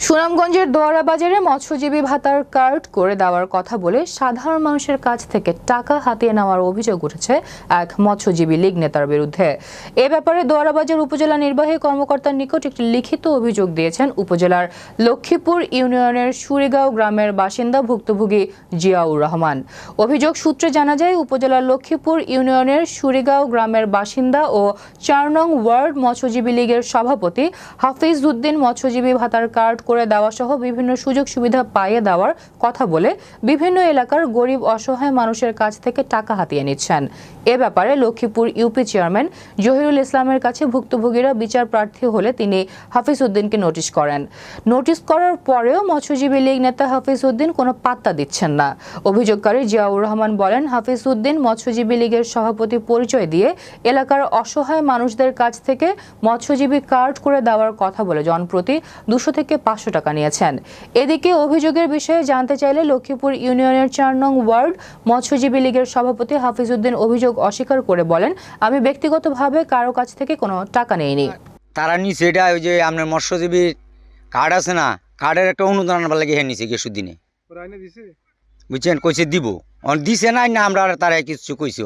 সুনামগঞ্জের দোয়ারা বাজারে মৎস্যজীবী ভাতার কার্ড করে দেওয়ার কথা বলে সাধারণ মানুষের কাছ থেকে টাকা হাতিয়ে নেওয়ার অভিযোগ উঠেছে এক মৎস্যজীবী লীগ নেতার বিরুদ্ধে। এ ব্যাপারে দোয়ারা বাজার উপজেলা নির্বাহী কর্মকর্তার নিকট একটি লিখিত অভিযোগ দিয়েছেন উপজেলার লক্ষ্মীপুর ইউনিয়নের সুরিগাঁও গ্রামের বাসিন্দা ভুক্তভোগী জিয়াউর রহমান। অভিযোগ সূত্রে জানা যায়, উপজেলার লক্ষ্মীপুর ইউনিয়নের সুরিগাঁও গ্রামের বাসিন্দা ও ৪ নং ওয়ার্ড মৎস্যজীবী লীগের সভাপতি হাফিজ উদ্দিন মৎস্যজীবী ভাতার কার্ড করে দেওয়া সহ বিভিন্ন সুযোগ সুবিধা পাইয়ে দেওয়ার কথা বলে বিভিন্ন এলাকার গরিব অসহায় মানুষের কাছ থেকে টাকা হাতিয়ে নিচ্ছেন। এ ব্যাপারে লক্ষ্মীপুর ইউপি চেয়ারম্যান জহিরুল ইসলামের কাছে ভুক্তভোগীরা বিচার প্রার্থী হলে তিনি হাফিজ উদ্দিনকে নোটিশ করেন। নোটিশ করার পরেও মৎস্যজীবী লীগ নেতা হাফিজ উদ্দিন কোনো পাত্তা দিচ্ছেন না। অভিযোগকারী জিয়াউর রহমান বলেন, হাফিজ উদ্দিন মৎস্যজীবী লীগের সভাপতি পরিচয় দিয়ে এলাকার অসহায় মানুষদের কাছ থেকে মৎস্যজীবী কার্ড করে দেওয়ার কথা বলে জনপ্রতি 200 থেকে 500 টাকা নিয়েছেন। এদিকে অভিযোগের বিষয়ে জানতে চাইলে লক্ষ্মীপুর ইউনিয়নের 4 নং ওয়ার্ড মৎস্যজীবী লীগের সভাপতি হাফিজ উদ্দিন অভিযোগ অস্বীকার করে বলেন, আমি ব্যক্তিগতভাবে কারো কাছ থেকে কোনো টাকা নেইনি। তারা নিচে এটা ওই যে আপনার মৎস্যজীবীর কার্ড আছে না, কার্ডের একটা অনুদান আনবার লাগে হ্যাঁ নিচে গেছুর দিনে, বুঝছেন, কইছে দিব, দিছে না আমরা তারা কিছু কইছে।